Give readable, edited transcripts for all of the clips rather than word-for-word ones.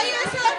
ISF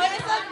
ISF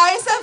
ISF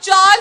4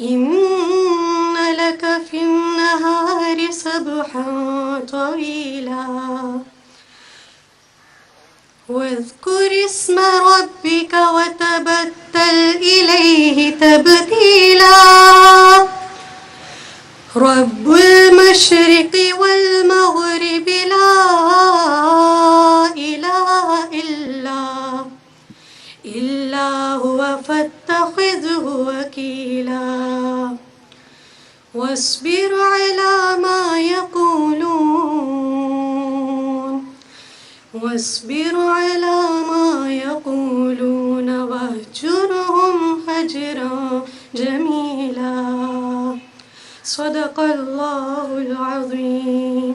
إن لك في النهار سبحا طويلا واذكر اسم ربك وتبتل إليه تبتيلا رب المشرق والمغرب لا إله إلا هو فاتخذه وكيلا واصبر على ما يقولون واهجرهم هجرا جميلا صدق الله العظيم.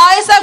ISF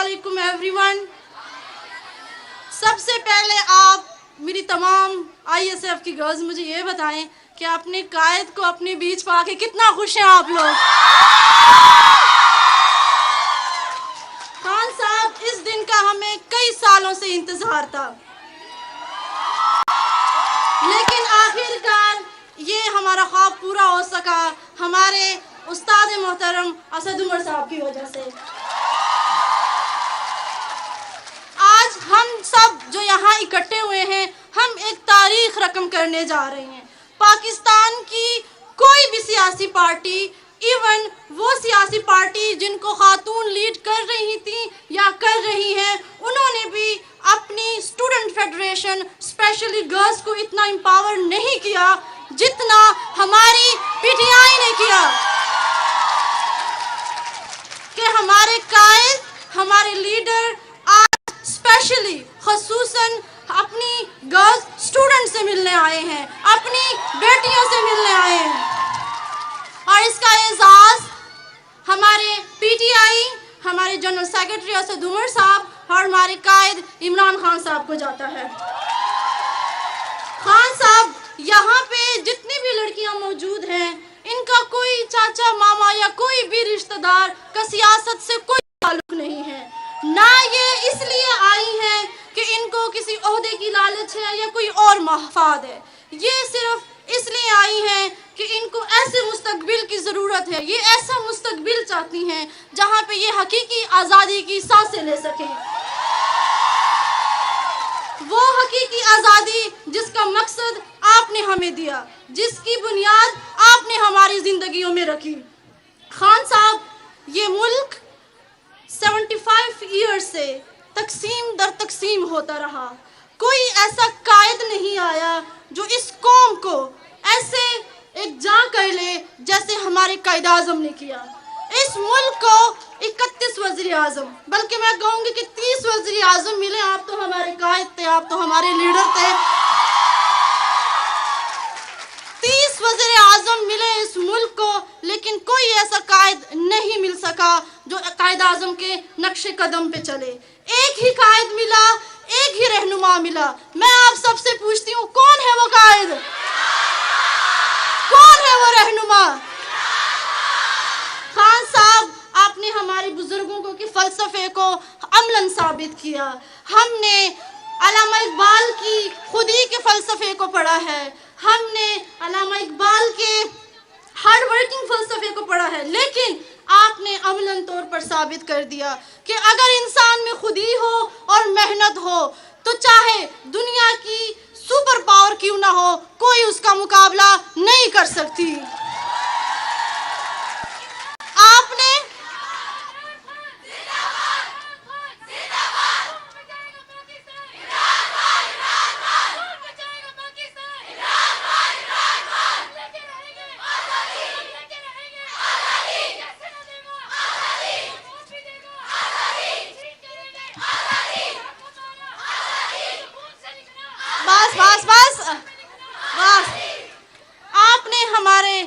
علیکم ایوری ون. سب سے پہلے آپ میری تمام ISF کی گرلز مجھے یہ بتائیں کہ اپنے قائد کو اپنے بیچ پا کے کتنا خوش ہیں آپ لوگ. خان صاحب اس دن کا ہمیں کئی سالوں سے انتظار تھا، لیکن آخر کار یہ ہمارا خواب پورا ہو سکا ہمارے استاد محترم اسد عمر صاحب کی وجہ سے. آج ہم سب جو یہاں اکٹھے ہوئے ہیں ہم ایک تاریخ رقم کرنے جا رہے ہیں. پاکستان کی کوئی بھی سیاسی پارٹی، ایون وہ سیاسی پارٹی جن کو خاتون لیڈ کر رہی تھیں یا کر رہی ہیں، انہوں نے بھی اپنی اسٹوڈنٹ فیڈریشن اسپیشلی گرلز کو اتنا امپاور نہیں کیا جتنا ہماری PTI نے کیا. کہ ہمارے قائد، ہمارے لیڈر آج اسپیشلی خصوصاً اپنی گرلز اسٹوڈنٹ سے ملنے آئے ہیں، اپنی بیٹیوں سے ملنے آئے ہیں، اور اس کا اعزاز ہمارے PTI، ہمارے جنرل سیکرٹری اسد عمر صاحب اور ہمارے قائد عمران خان صاحب کو جاتا ہے. خان صاحب یہاں پہ جتنی بھی لڑکیاں موجود ہیں ان کا کوئی چاچا ماما یا کوئی بھی رشتہ دار کا سیاست سے کوئی تعلق نہیں ہے. نہ یہ اس لیے آئی ہیں کہ ان کو کسی عہدے کی لالچ ہے یا کوئی اور مفاد ہے. یہ صرف اس لیے آئی ہیں کہ ان کو ایسے مستقبل کی ضرورت ہے، یہ ایسا مستقبل چاہتی ہیں جہاں پہ یہ حقیقی آزادی کی سانسیں لے سکیں. وہ حقیقی آزادی جس کا مقصد آپ نے ہمیں دیا، جس کی بنیاد آپ نے ہماری زندگیوں میں رکھی. خان صاحب یہ ملک 75 ایئر سے تقسیم در تقسیم ہوتا رہا. کوئی ایسا قائد نہیں آیا جو اس قوم کو ایسے ایک جا کر لے جیسے ہمارے قائد اعظم نے کیا. اس ملک کو 31 وزیر اعظم، بلکہ میں کہوں گی کہ 30 وزیر اعظم ملے. آپ تو ہمارے قائد تھے، آپ تو ہمارے لیڈر تھے. 30 وزیر اعظم ملے اس ملک کو، لیکن کوئی ایسا قائد نہیں مل سکا جو قائد اعظم کے نقش قدم پہ چلے. ایک ہی قائد ملا، ایک ہی رہنما ملا. میں آپ سب سے پوچھتی ہوں کون ہے وہ قائد؟ کون ہے وہ رہنما؟ خان صاحب آپ نے ہماری بزرگوں کو کے فلسفے کو عملاً ثابت کیا. ہم نے علامہ اقبال کی خودی کے فلسفے کو پڑھا ہے، ہم نے علامہ اقبال کے ہارڈ ورکنگ فلسفے کو پڑھا ہے، لیکن آپ نے عملاً طور پر ثابت کر دیا کہ اگر انسان میں خودی ہو اور محنت ہو تو چاہے دنیا کی سپر پاور کیوں نہ ہو، کوئی اس کا مقابلہ نہیں کر سکتی. آپ نے ہمارے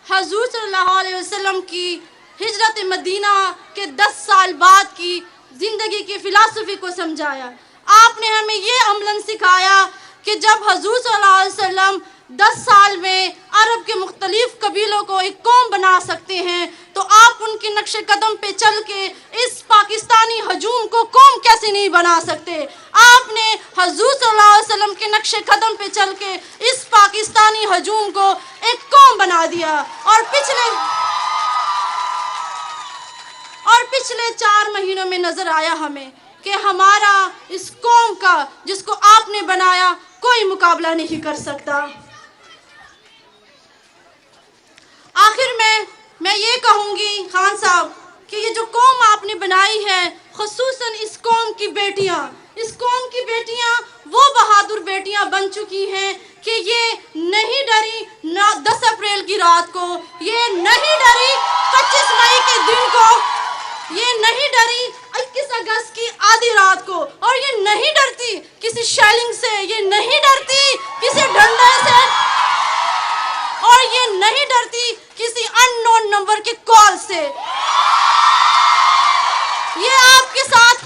حضور صلی اللہ علیہ وسلم کی ہجرت مدینہ کے 10 سال بعد کی زندگی کی فلسفی کو سمجھایا. آپ نے ہمیں یہ عملاً سکھایا کہ جب حضور صلی اللہ علیہ وسلم 10 سال میں عرب کے مختلف قبیلوں کو ایک قوم بنا سکتے ہیں تو آپ ان کے نقش قدم پہ چل کے اس پاکستانی ہجوم کو قوم کیسے نہیں بنا سکتے. آپ نے حضور صلی اللہ علیہ وسلم کے نقش قدم پہ چل کے اس پاکستانی ہجوم کو ایک قوم بنا دیا. اور پچھلے 4 مہینوں میں نظر آیا ہمیں کہ ہمارا اس قوم کا جس کو آپ نے بنایا کوئی مقابلہ نہیں کر سکتا. آخر میں یہ کہوں گی خان صاحب کہ یہ جو قوم آپ نے بنائی ہے، خصوصاً اس قوم کی بیٹیاں وہ بہادر بیٹیاں بن چکی ہیں کہ یہ نہیں ڈری 10 اپریل کی رات کو، یہ نہیں ڈری 25 مئی کے دن کو، یہ نہیں ڈری 21 اگست کی آدھی رات کو، اور یہ نہیں ڈرتی کسی شیلنگ سے، یہ نہیں ڈرتی کسی ڈنڈے سے، اور یہ نہیں ڈرتی کسی ان نون نمبر کے کال سے. یہ آپ کے ساتھ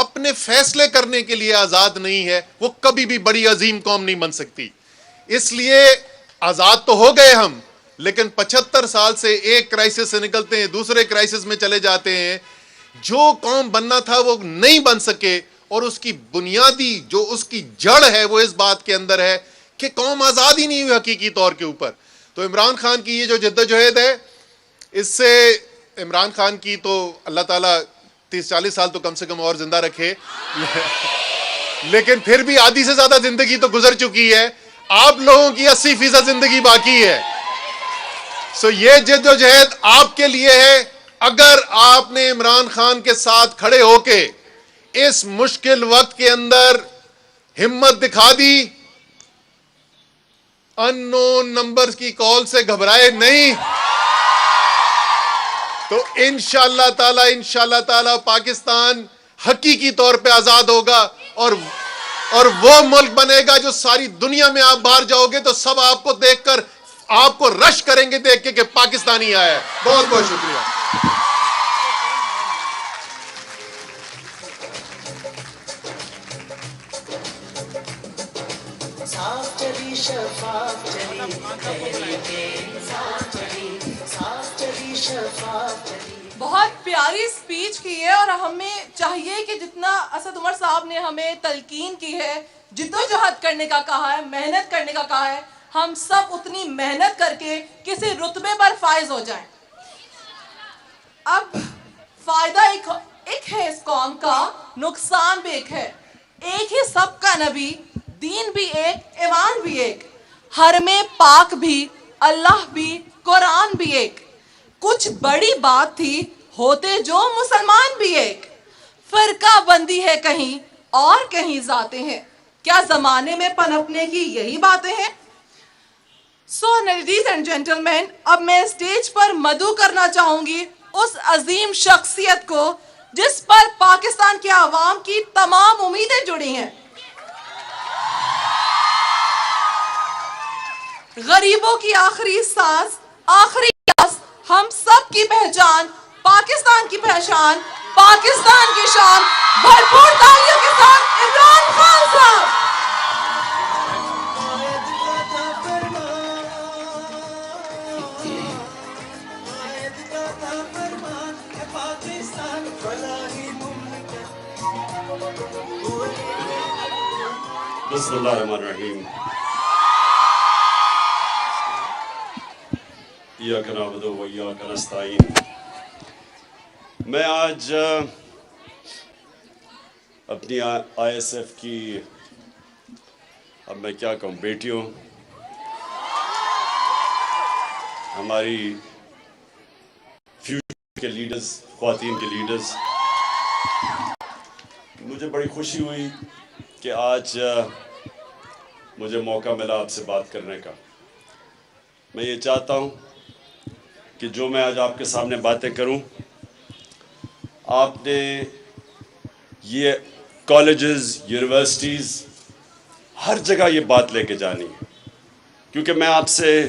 اپنے فیصلے کرنے کے لیے آزاد نہیں ہے وہ کبھی بھی بڑی عظیم قوم نہیں بن سکتی. اس لیے آزاد تو ہو گئے ہم, لیکن 75 سال سے ایک کرائسس سے نکلتے ہیں دوسرے کرائسس میں چلے جاتے ہیں. جو قوم بننا تھا وہ نہیں بن سکے, اور اس کی بنیادی جو اس کی جڑ ہے وہ اس بات کے اندر ہے کہ قوم آزاد ہی نہیں ہوئی حقیقی طور کے اوپر. تو عمران خان کی یہ جو جدوجہد ہے, اس سے عمران خان کی تو اللہ تعالیٰ 30-40 سال تو کم سے کم اور زندہ رکھے, لیکن پھر بھی آدھی سے زیادہ زندگی تو گزر چکی ہے. آپ لوگوں کی 80% زندگی باقی ہے. سو یہ جدوجہد آپ کے لیے ہے. اگر آپ نے عمران خان کے ساتھ کھڑے ہو کے اس مشکل وقت کے اندر ہمت دکھا دی, ان نون نمبر کی کال سے گھبرائے نہیں, تو انشاءاللہ تعالی پاکستان حقیقی طور پہ آزاد ہوگا, اور وہ ملک بنے گا جو ساری دنیا میں آپ باہر جاؤ گے تو سب آپ کو دیکھ کر آپ کو رش کریں گے دیکھ کے کہ پاکستانی آیا ہے. بہت بہت شکریہ. بہت پیاری اسپیچ کی ہے, اور ہمیں چاہیے کہ جتنا اسد عمر صاحب نے ہمیں تلقین کی ہے, جدوجہد کرنے کا کہا ہے, محنت کرنے کا کہا ہے, ہم سب اتنی محنت کر کے کسی رتبے پر فائز ہو جائیں. اب فائدہ ایک ہے اس قوم کا, نقصان بھی ایک ہے. ایک ہی سب کا نبی, دین بھی ایک, ایمان بھی ایک, حرم پاک بھی, اللہ بھی, قرآن بھی ایک. کچھ بڑی بات تھی, ہوتے جو مسلمان بھی ایک. فرقہ بندی ہے کہیں اور کہیں ذاتیں ہیں, کیا زمانے میں پنپنے کی یہی باتیں ہیں. سو لیڈیز اینڈ جینٹلمین, اب میں اسٹیج پر مدعو کرنا چاہوں گی اس عظیم شخصیت کو جس پر پاکستان کے عوام کی تمام امیدیں جڑی ہیں. غریبوں کی آخری سانس, آخری آس, ہم سب کی پہچان, پاکستان کی پہچان, پاکستان کی شان. بھرپور تالیوں کے ساتھ عمران خان صاحب. بسم اللہ الرحمن الرحیم. ایاک نعبد و ایاک نستعین. میں آج اپنی آئی ایس ایف کی, اب میں کیا کہوں, بیٹیوں, ہماری فیوچر کے لیڈرز, خواتین کے لیڈرز, مجھے بڑی خوشی ہوئی کہ آج مجھے موقع ملا آپ سے بات کرنے کا. میں یہ چاہتا ہوں کہ جو میں آج آپ کے سامنے باتیں کروں, آپ نے یہ کالجز, یونیورسٹیز, ہر جگہ یہ بات لے کے جانی ہے, کیونکہ میں آپ سے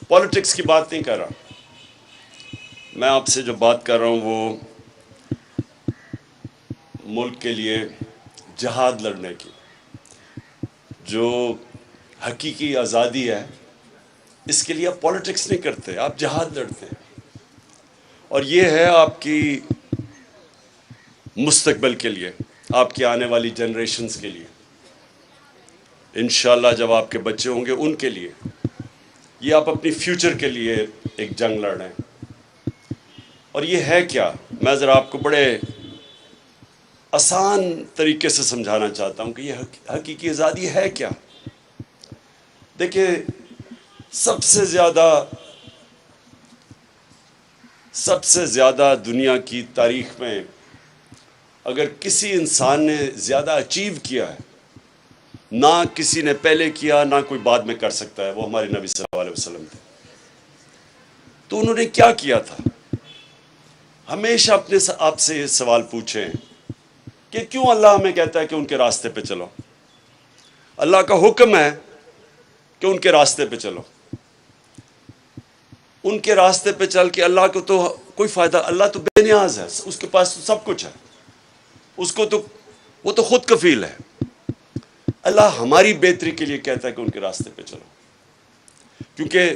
پولیٹکس کی بات نہیں کر رہا. میں آپ سے جو بات کر رہا ہوں وہ ملک کے لیے جہاد لڑنے کی. جو حقیقی آزادی ہے اس کے لیے آپ پولیٹکس نہیں کرتے, آپ جہاد لڑتے ہیں. اور یہ ہے آپ کی مستقبل کے لیے, آپ کی آنے والی جنریشنز کے لیے. انشاءاللہ جب آپ کے بچے ہوں گے ان کے لیے, یہ آپ اپنی فیوچر کے لیے ایک جنگ لڑ رہے ہیں. اور یہ ہے کیا, میں ذرا آپ کو بڑے آسان طریقے سے سمجھانا چاہتا ہوں کہ یہ حقیقی آزادی ہے کیا. دیکھیں, سب سے زیادہ دنیا کی تاریخ میں اگر کسی انسان نے زیادہ اچیو کیا ہے, نہ کسی نے پہلے کیا نہ کوئی بعد میں کر سکتا ہے, وہ ہمارے نبی صلی اللہ علیہ وسلم تھے. تو انہوں نے کیا کیا تھا؟ ہمیشہ اپنے آپ سے یہ سوال پوچھیں کہ کیوں اللہ ہمیں کہتا ہے کہ ان کے راستے پہ چلو. اللہ کا حکم ہے کہ ان کے راستے پہ چلو. ان کے راستے پہ چل کے اللہ کو تو کوئی فائدہ, اللہ تو بے نیاز ہے, اس کے پاس تو سب کچھ ہے, اس کو تو وہ تو خود کفیل ہے. اللہ ہماری بہتری کے لیے کہتا ہے کہ ان کے راستے پہ چلو, کیونکہ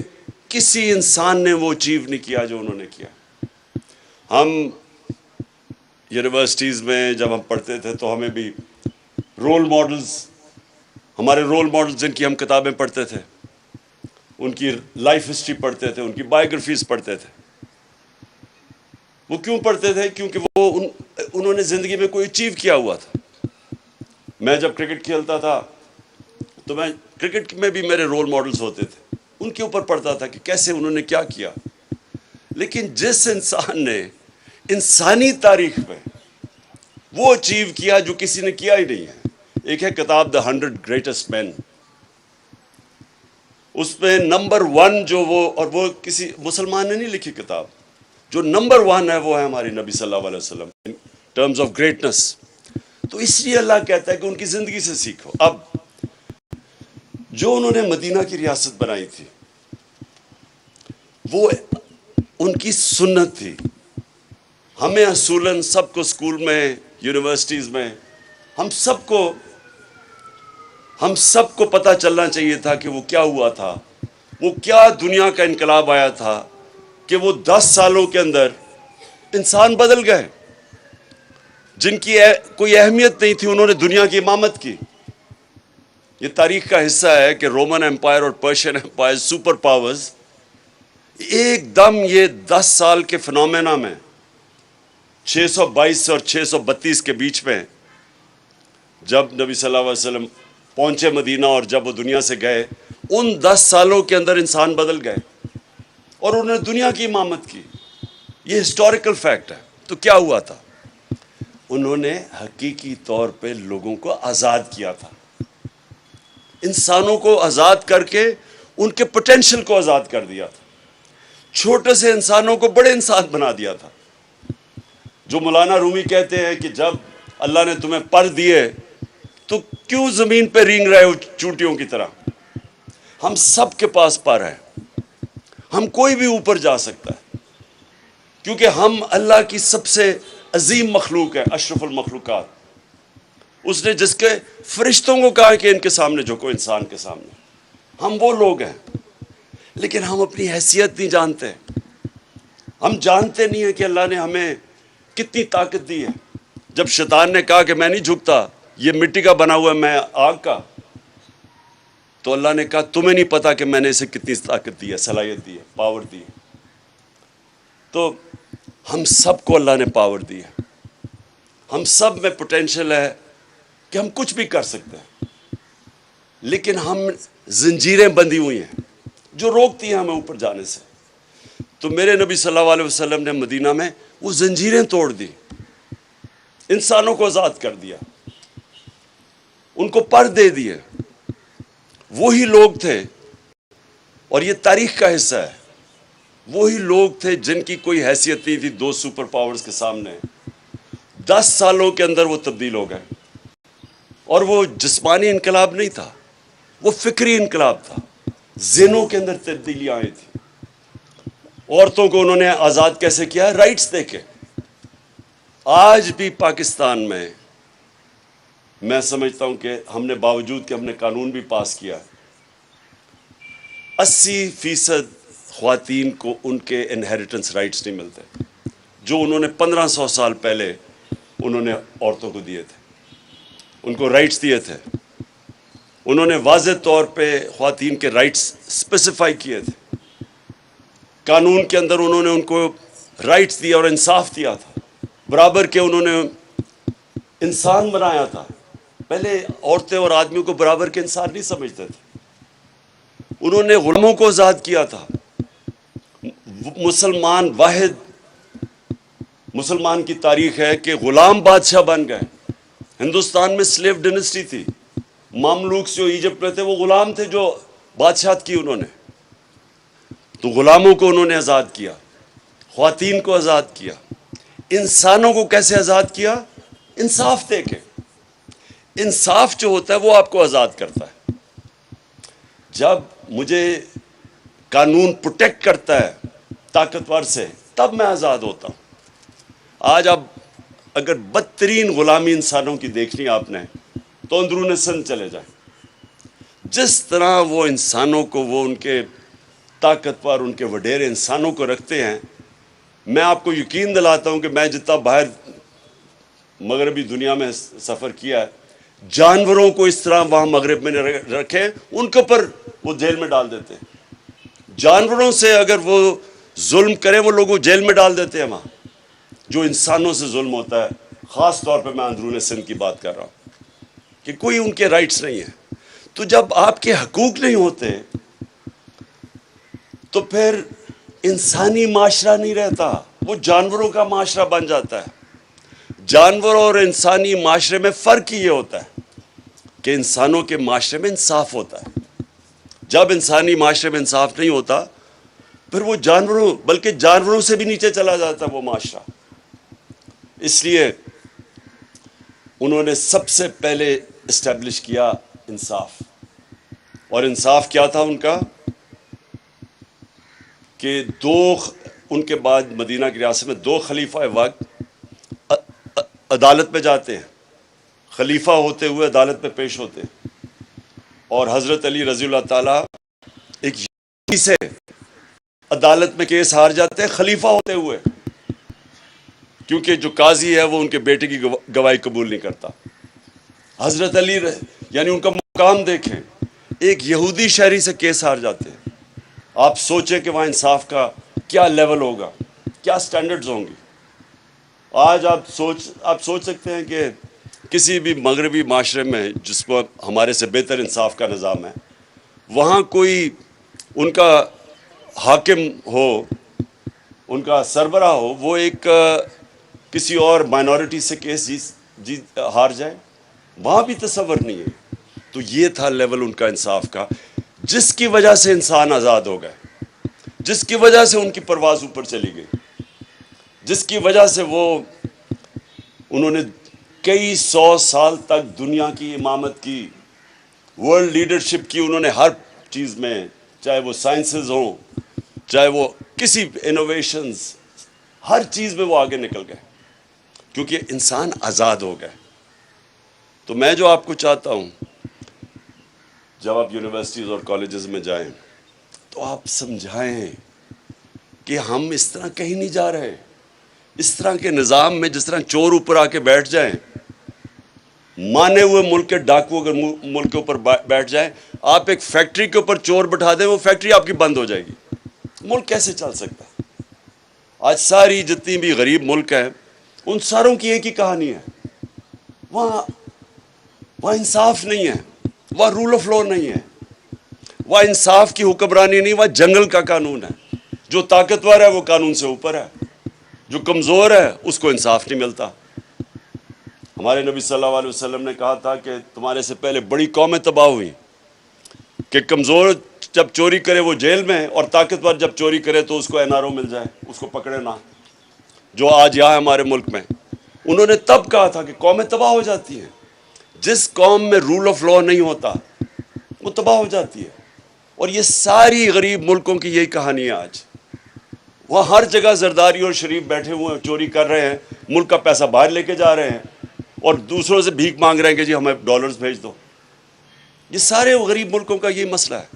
کسی انسان نے وہ اچیو نہیں کیا جو انہوں نے کیا. ہم یونیورسٹیز میں جب ہم پڑھتے تھے تو ہمیں بھی رول ماڈلز, ہمارے رول ماڈلز جن کی ہم کتابیں پڑھتے تھے, ان کی لائف ہسٹری پڑھتے تھے, ان کی بایوگرافیز پڑھتے تھے. وہ کیوں پڑھتے تھے؟ کیونکہ وہ انہوں نے زندگی میں کوئی اچیو کیا ہوا تھا. میں جب کرکٹ کھیلتا تھا تو میں کرکٹ میں بھی میرے رول ماڈلز ہوتے تھے, ان کے اوپر پڑھتا تھا کہ کیسے انہوں نے کیا کیا. لیکن جس انسان نے انسانی تاریخ میں وہ اچیو کیا جو کسی نے کیا ہی نہیں ہے, ایک ہے کتاب دا 100 گریٹسٹ مین, اس میں نمبر 1 جو وہ کسی مسلمان نے نہیں لکھی کتاب, جو نمبر 1 ہے وہ ہے ہماری نبی صلی اللہ علیہ وسلم ان ٹرمز آف گریٹنس. تو اس لیے اللہ کہتا ہے کہ ان کی زندگی سے سیکھو. اب جو انہوں نے مدینہ کی ریاست بنائی تھی وہ ان کی سنت تھی. ہمیں اصولاً سب کو اسکول میں, یونیورسٹیز میں, ہم سب کو پتہ چلنا چاہیے تھا کہ وہ کیا ہوا تھا, وہ کیا دنیا کا انقلاب آیا تھا کہ وہ 10 سالوں کے اندر انسان بدل گئے. جن کی کوئی اہمیت نہیں تھی انہوں نے دنیا کی امامت کی. یہ تاریخ کا حصہ ہے کہ رومن امپائر اور پرشین امپائر سپر پاورز ایک دم یہ 10 سال کے فنومینا میں 622 اور 632 کے بیچ میں جب نبی صلی اللہ علیہ وسلم پہنچے مدینہ اور جب وہ دنیا سے گئے, ان 10 سالوں کے اندر انسان بدل گئے اور انہوں نے دنیا کی امامت کی. یہ ہسٹوریکل فیکٹ ہے. تو کیا ہوا تھا؟ انہوں نے حقیقی طور پہ لوگوں کو آزاد کیا تھا, انسانوں کو آزاد کر کے ان کے پوٹینشل کو آزاد کر دیا تھا. چھوٹے سے انسانوں کو بڑے انسان بنا دیا تھا. جو مولانا رومی کہتے ہیں کہ جب اللہ نے تمہیں پر دیے تو کیوں زمین پہ رینگ رہے ہو چونٹیوں کی طرح. ہم سب کے پاس پر ہے, ہم کوئی بھی اوپر جا سکتا ہے, کیونکہ ہم اللہ کی سب سے عظیم مخلوق ہے, اشرف المخلوقات. اس نے جس کے فرشتوں کو کہا کہ ان کے سامنے جھکو, انسان کے سامنے. ہم وہ لوگ ہیں, لیکن ہم اپنی حیثیت نہیں جانتے. ہم جانتے نہیں ہیں کہ اللہ نے ہمیں کتنی طاقت دی ہے. جب شیطان نے کہا کہ میں نہیں جھکتا, یہ مٹی کا بنا ہوا ہے, میں آگ کا, تو اللہ نے کہا تمہیں نہیں پتا کہ میں نے اسے کتنی طاقت دی ہے, صلاحیت دی ہے, پاور دی ہے. تو ہم سب کو اللہ نے پاور دی ہے. ہم سب میں پوٹینشل ہے کہ ہم کچھ بھی کر سکتے ہیں, لیکن ہم زنجیریں بندھی ہوئی ہیں جو روکتی ہیں ہمیں اوپر جانے سے. تو میرے نبی صلی اللہ علیہ وسلم نے مدینہ میں وہ زنجیریں توڑ دی, انسانوں کو آزاد کر دیا, ان کو پر دے دیے. وہی لوگ تھے, اور یہ تاریخ کا حصہ ہے, وہی لوگ تھے جن کی کوئی حیثیت نہیں تھی 2 سپر پاورز کے سامنے. 10 سالوں کے اندر وہ تبدیل ہو گئے. اور وہ جسمانی انقلاب نہیں تھا, وہ فکری انقلاب تھا. ذہنوں کے اندر تبدیلیاں آئی تھی. عورتوں کو انہوں نے آزاد کیسے کیا؟ رائٹس دے کے. آج بھی پاکستان میں سمجھتا ہوں کہ ہم نے باوجود کہ ہم نے قانون بھی پاس کیا, 80% خواتین کو ان کے انہیریٹنس رائٹس نہیں ملتے جو انہوں نے 1500 سال پہلے انہوں نے عورتوں کو دیے تھے. ان کو رائٹس دیے تھے. انہوں نے واضح طور پہ خواتین کے رائٹس اسپیسیفائی کیے تھے. قانون کے اندر انہوں نے ان کو رائٹس دیا اور انصاف دیا تھا. برابر کے انہوں نے انسان بنایا تھا. پہلے عورتیں اور آدمیوں کو برابر کے انسان نہیں سمجھتے تھے. انہوں نے غلاموں کو آزاد کیا تھا. مسلمان کی تاریخ ہے کہ غلام بادشاہ بن گئے. ہندوستان میں سلیو ڈینسٹی تھی. ماملوک جو ایجپٹ میں تھے وہ غلام تھے جو بادشاہت کی انہوں نے. تو غلاموں کو انہوں نے آزاد کیا, خواتین کو آزاد کیا. انسانوں کو کیسے آزاد کیا؟ انصاف دے کے. انصاف جو ہوتا ہے وہ آپ کو آزاد کرتا ہے. جب مجھے قانون پروٹیکٹ کرتا ہے طاقتور سے, تب میں آزاد ہوتا ہوں. آج اب اگر بدترین غلامی انسانوں کی دیکھنی آپ نے تو اندرون سندھ چلے جائیں. جس طرح وہ انسانوں کو، وہ ان کے طاقتور، ان کے وڈیرے انسانوں کو رکھتے ہیں، میں آپ کو یقین دلاتا ہوں کہ میں جتنا باہر مغربی دنیا میں سفر کیا ہے، جانوروں کو اس طرح وہاں مغرب میں رکھے، ان کے اوپر وہ جیل میں ڈال دیتے ہیں. جانوروں سے اگر وہ ظلم کریں، وہ لوگوں جیل میں ڈال دیتے ہیں وہاں. جو انسانوں سے ظلم ہوتا ہے، خاص طور پہ میں اندرون سندھ کی بات کر رہا ہوں کہ کوئی ان کے رائٹس نہیں ہیں. تو جب آپ کے حقوق نہیں ہوتے تو پھر انسانی معاشرہ نہیں رہتا، وہ جانوروں کا معاشرہ بن جاتا ہے. جانور اور انسانی معاشرے میں فرق یہ ہوتا ہے کہ انسانوں کے معاشرے میں انصاف ہوتا ہے. جب انسانی معاشرے میں انصاف نہیں ہوتا، پھر وہ جانوروں، بلکہ جانوروں سے بھی نیچے چلا جاتا ہے وہ معاشرہ. اس لیے انہوں نے سب سے پہلے اسٹیبلش کیا انصاف. اور انصاف کیا تھا ان کا کہ ان کے بعد مدینہ کی ریاست میں 2 خلیفہ وقت عدالت میں جاتے ہیں، خلیفہ ہوتے ہوئے عدالت میں پیش ہوتے ہیں. اور حضرت علی رضی اللہ تعالیٰ ایک یہودی سے عدالت میں کیس ہار جاتے ہیں خلیفہ ہوتے ہوئے، کیونکہ جو قاضی ہے وہ ان کے بیٹے کی گواہی قبول نہیں کرتا. حضرت علی یعنی ان کا مقام دیکھیں، ایک یہودی شہری سے کیس ہار جاتے ہیں. آپ سوچیں کہ وہاں انصاف کا کیا لیول ہوگا، کیا سٹینڈرڈز ہوں گی. آج آپ سوچ سکتے ہیں کہ کسی بھی مغربی معاشرے میں جس کو ہمارے سے بہتر انصاف کا نظام ہے، وہاں کوئی ان کا حاکم ہو، ان کا سربراہ ہو، وہ ایک کسی اور مائنورٹی سے کیس ہار جائے، وہاں بھی تصور نہیں ہے. تو یہ تھا لیول ان کا انصاف کا، جس کی وجہ سے انسان آزاد ہو گئے، جس کی وجہ سے ان کی پرواز اوپر چلی گئی، جس کی وجہ سے انہوں نے کئی 100 سال تک دنیا کی امامت کی، ورلڈ لیڈرشپ کی. انہوں نے ہر چیز میں، چاہے وہ سائنسز ہوں، چاہے وہ کسی انوویشنز، ہر چیز میں وہ آگے نکل گئے کیونکہ انسان آزاد ہو گئے. تو میں جو آپ کو چاہتا ہوں، جب آپ یونیورسٹیز اور کالجز میں جائیں تو آپ سمجھائیں کہ ہم اس طرح کہیں نہیں جا رہے. اس طرح کے نظام میں جس طرح چور اوپر آ کے بیٹھ جائیں، مانے ہوئے ملک کے ڈاکو اگر ملک کے اوپر بیٹھ جائیں، آپ ایک فیکٹری کے اوپر چور بٹھا دیں، وہ فیکٹری آپ کی بند ہو جائے گی. ملک کیسے چل سکتا ہے؟ آج ساری جتنی بھی غریب ملک ہیں، ان ساروں کی ایک ہی کہانی ہے، وہاں انصاف نہیں ہے، وہاں رول آف لا نہیں ہے، وہاں انصاف کی حکمرانی نہیں، وہاں جنگل کا قانون ہے. جو طاقتور ہے وہ قانون سے اوپر ہے، جو کمزور ہے اس کو انصاف نہیں ملتا. ہمارے نبی صلی اللہ علیہ وسلم نے کہا تھا کہ تمہارے سے پہلے بڑی قومیں تباہ ہوئیں کہ کمزور جب چوری کرے وہ جیل میں، اور طاقتور جب چوری کرے تو اس کو این آر او مل جائے، اس کو پکڑے نہ. جو آج یہاں ہمارے ملک میں، انہوں نے تب کہا تھا کہ قومیں تباہ ہو جاتی ہیں. جس قوم میں رول آف لا نہیں ہوتا وہ تباہ ہو جاتی ہے. اور یہ ساری غریب ملکوں کی یہی کہانی ہے. آج وہاں ہر جگہ زرداری اور شریف بیٹھے ہوئے ہیں، چوری کر رہے ہیں، ملک کا پیسہ باہر لے کے جا رہے ہیں، اور دوسروں سے بھیک مانگ رہے ہیں کہ جی ہمیں ڈالرز بھیج دو. یہ سارے غریب ملکوں کا یہ مسئلہ ہے،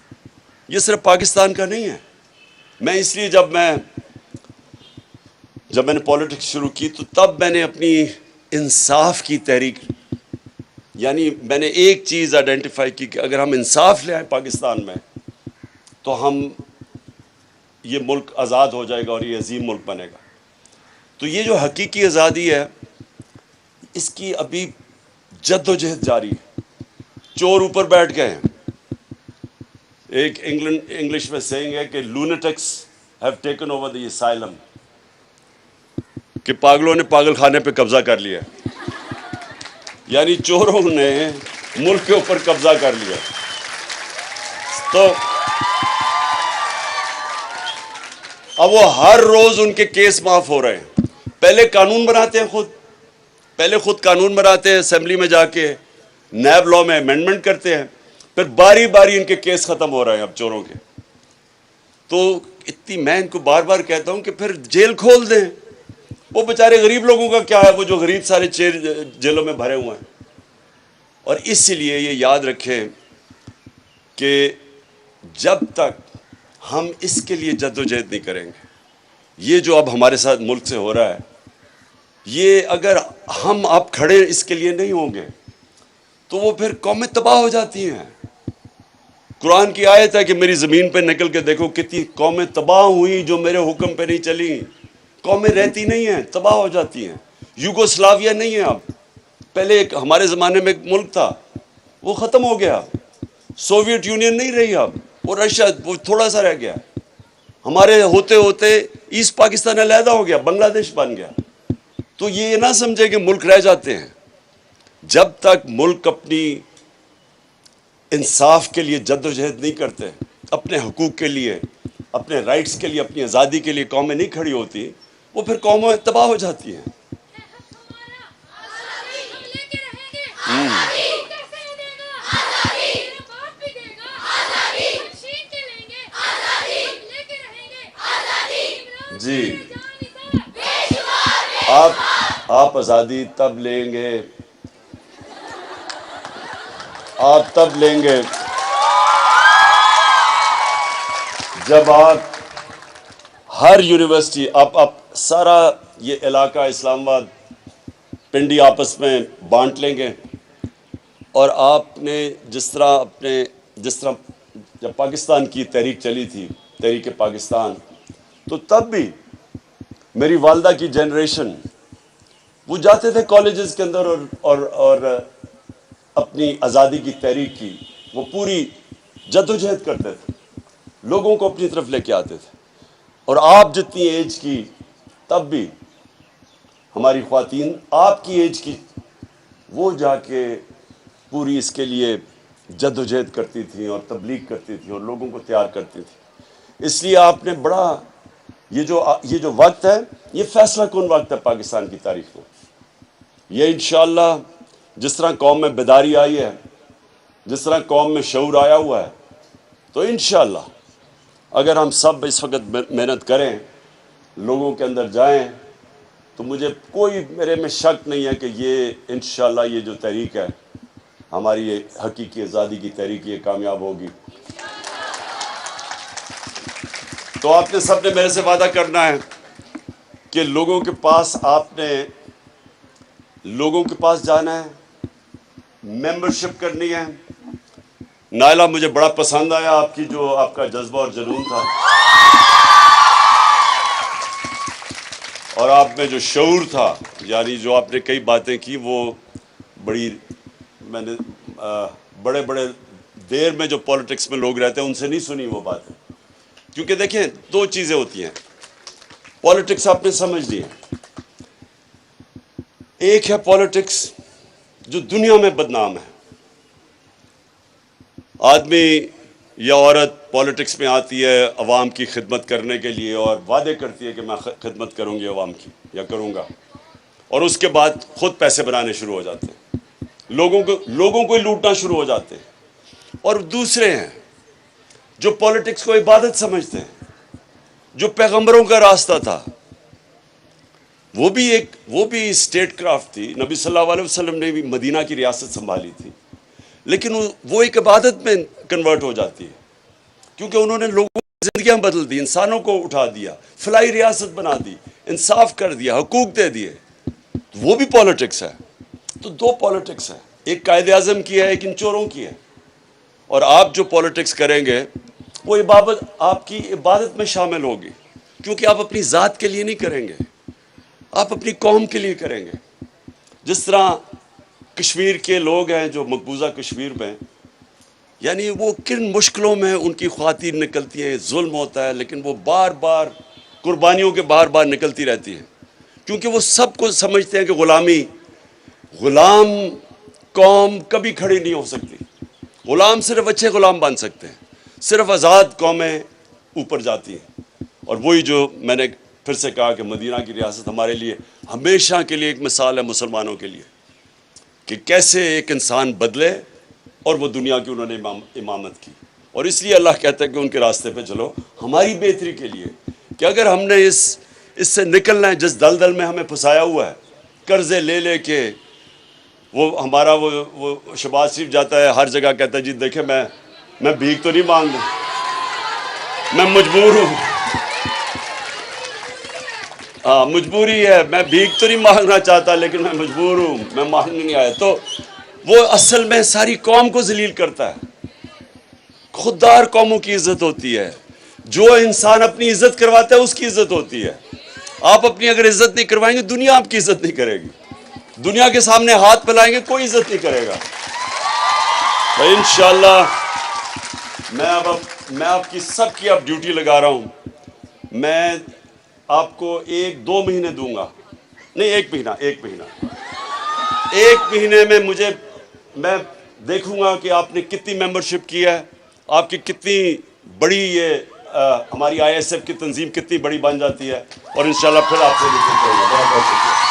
یہ صرف پاکستان کا نہیں ہے. میں اس لیے جب میں نے پولیٹکس شروع کی تو تب میں نے اپنی انصاف کی تحریک، یعنی میں نے ایک چیز آئیڈینٹیفائی کی کہ اگر ہم انصاف لے آئیں پاکستان میں تو یہ ملک آزاد ہو جائے گا اور یہ عظیم ملک بنے گا. تو یہ جو حقیقی آزادی ہے، اس کی ابھی جد و جہد جاری ہے. چور اوپر بیٹھ گئے ہیں. ایک انگلش میں سینگ ہے کہ lunatics have taken over the asylum, کہ پاگلوں نے پاگل خانے پہ قبضہ کر لیا، یعنی چوروں نے ملک کے اوپر قبضہ کر لیا. تو اب وہ ہر روز ان کے کیس معاف ہو رہے ہیں. پہلے قانون بناتے ہیں خود قانون بناتے ہیں، اسمبلی میں جا کے نیب لا میں امینڈمنٹ کرتے ہیں، پھر باری باری ان کے کیس ختم ہو رہے ہیں اب چوروں کے. تو میں ان کو بار بار کہتا ہوں کہ پھر جیل کھول دیں، وہ بیچارے غریب لوگوں کا کیا ہے، وہ جو غریب سارے جیلوں میں بھرے ہوئے ہیں۔ اور اس لیے یہ یاد رکھیں کہ جب تک ہم اس کے لیے جد و جہد نہیں کریں گے، یہ جو اب ہمارے ساتھ ملک سے ہو رہا ہے، یہ اگر ہم اب کھڑے اس کے لیے نہیں ہوں گے تو وہ پھر قومیں تباہ ہو جاتی ہیں۔ قرآن کی آیت ہے کہ میری زمین پہ نکل کے دیکھو کتنی قومیں تباہ ہوئی جو میرے حکم پہ نہیں چلی۔ قومیں رہتی نہیں ہیں، تباہ ہو جاتی ہیں۔ یوگوسلاویہ نہیں ہے اب، پہلے ایک ہمارے زمانے میں ایک ملک تھا، وہ ختم ہو گیا۔ سوویت یونین نہیں رہی اب، وہ رشیا، وہ تھوڑا سا رہ گیا۔ ہمارے ہوتے ہوتے ایسٹ پاکستان علیحدہ ہو گیا، بنگلہ دیش بن گیا۔ تو یہ نہ سمجھے کہ ملک رہ جاتے ہیں، جب تک ملک اپنی انصاف کے لیے جد و جہد نہیں کرتے، اپنے حقوق کے لیے، اپنے رائٹس کے لیے، اپنی آزادی کے لیے قومیں نہیں کھڑی ہوتی، وہ پھر قومیں تباہ ہو جاتی ہیں۔ جی، آپ آزادی تب لیں گے، آپ تب لیں گے جب آپ ہر یونیورسٹی، آپ سارا یہ علاقہ اسلام آباد پنڈی آپس میں بانٹ لیں گے، اور آپ نے جس طرح جب پاکستان کی تحریک چلی تھی، تحریک پاکستان، تو تب بھی میری والدہ کی جنریشن وہ جاتے تھے کالجز کے اندر اور اپنی آزادی کی تحریک کی وہ پوری جد و جہد کرتے تھے، لوگوں کو اپنی طرف لے کے آتے تھے۔ اور آپ جتنی ایج کی تب بھی ہماری خواتین آپ کی ایج کی وہ جا کے پوری اس کے لیے جد و جہد کرتی تھیں اور تبلیغ کرتی تھیں اور لوگوں کو تیار کرتی تھیں۔ اس لیے آپ نے بڑا یہ جو وقت ہے، یہ فیصلہ کن وقت ہے پاکستان کی تاریخ میں۔ یہ انشاءاللہ جس طرح قوم میں بیداری آئی ہے، جس طرح قوم میں شعور آیا ہوا ہے، تو انشاءاللہ اگر ہم سب اس وقت محنت کریں، لوگوں کے اندر جائیں، تو میرے میں شک نہیں ہے کہ یہ انشاءاللہ یہ جو تحریک ہے ہماری یہ حقیقی آزادی کی تحریک، یہ کامیاب ہوگی۔ تو آپ نے سب نے میرے سے وعدہ کرنا ہے کہ لوگوں کے پاس جانا ہے، ممبرشپ کرنی ہے۔ نائلہ، مجھے بڑا پسند آیا آپ کا جذبہ اور جنون تھا، اور آپ میں جو شعور تھا، یعنی جو آپ نے کئی باتیں کی وہ میں نے بڑے دیر میں جو پولیٹکس میں لوگ رہتے ہیں ان سے نہیں سنی وہ باتیں، کیونکہ دیکھیں دو چیزیں ہوتی ہیں، پولیٹکس آپ نے سمجھ لی ہے۔ ایک ہے پولیٹکس جو دنیا میں بدنام ہے، آدمی یا عورت پولیٹکس میں آتی ہے عوام کی خدمت کرنے کے لیے اور وعدے کرتی ہے کہ میں خدمت کروں گی عوام کی یا کروں گا، اور اس کے بعد خود پیسے بنانے شروع ہو جاتے ہیں، لوگوں کو لوٹنا شروع ہو جاتے ہیں۔ اور دوسرے ہیں جو پولیٹکس کو عبادت سمجھتے ہیں، جو پیغمبروں کا راستہ تھا، وہ بھی اسٹیٹ کرافٹ تھی۔ نبی صلی اللہ علیہ وسلم نے بھی مدینہ کی ریاست سنبھالی تھی، لیکن وہ ایک عبادت میں کنورٹ ہو جاتی ہے، کیونکہ انہوں نے لوگوں کی زندگیاں بدل دی، انسانوں کو اٹھا دیا، فلاحی ریاست بنا دی، انصاف کر دیا، حقوق دے دیے، وہ بھی پولیٹکس ہے۔ تو دو پولیٹکس ہے، ایک قائد اعظم کی ہے، ایک ان چوروں کی ہے۔ اور آپ جو پولیٹکس کریں گے وہ آپ کی عبادت میں شامل ہوگی، کیونکہ آپ اپنی ذات کے لیے نہیں کریں گے، آپ اپنی قوم کے لیے کریں گے۔ جس طرح کشمیر کے لوگ ہیں جو مقبوضہ کشمیر میں، یعنی وہ کن مشکلوں میں ان کی خواتین نکلتی ہیں، ظلم ہوتا ہے، لیکن وہ بار بار قربانیوں کے بار نکلتی رہتی ہیں، کیونکہ وہ سب کو سمجھتے ہیں کہ غلام قوم کبھی کھڑی نہیں ہو سکتی، غلام صرف اچھے غلام بن سکتے ہیں، صرف آزاد قومیں اوپر جاتی ہیں۔ اور وہی جو میں نے پھر سے کہا کہ مدینہ کی ریاست ہمارے لیے ہمیشہ کے لیے ایک مثال ہے مسلمانوں کے لیے، کہ کیسے ایک انسان بدلے، اور وہ دنیا کی انہوں نے امامت کی۔ اور اس لیے اللہ کہتا ہے کہ ان کے راستے پہ چلو، ہماری بہتری کے لیے، کہ اگر ہم نے اس اس سے نکلنا ہے جس دلدل میں ہمیں پھنسایا ہوا ہے، قرضے لے لے کے. وہ ہمارا وہ شہباز شریف جاتا ہے ہر جگہ کہتا ہے جی دیکھیں میں بھیک تو نہیں مانگ رہا، میں مجبور ہوں. ہاں مجبوری ہے، میں بھیک تو نہیں مانگنا چاہتا لیکن میں مجبور ہوں، میں مانگنے نہیں آیا. تو وہ اصل میں ساری قوم کو ذلیل کرتا ہے. خوددار قوموں کی عزت ہوتی ہے، جو انسان اپنی عزت کرواتا ہے اس کی عزت ہوتی ہے. آپ اپنی اگر عزت نہیں کروائیں گے دنیا آپ کی عزت نہیں کرے گی. دنیا کے سامنے ہاتھ پھیلائیں گے کوئی عزت نہیں کرے گا. تو انشاءاللہ میں آپ کی سب کی اب ڈیوٹی لگا رہا ہوں. میں آپ کو 1-2 مہینے دوں گا، نہیں 1 مہینے میں میں دیکھوں گا کہ آپ نے کتنی ممبرشپ کی ہے، آپ کی کتنی بڑی یہ ہماری ISF کی تنظیم کتنی بڑی بن جاتی ہے، اور انشاءاللہ پھر آپ سے رپورٹ کروں گا. بہت بہت شکریہ.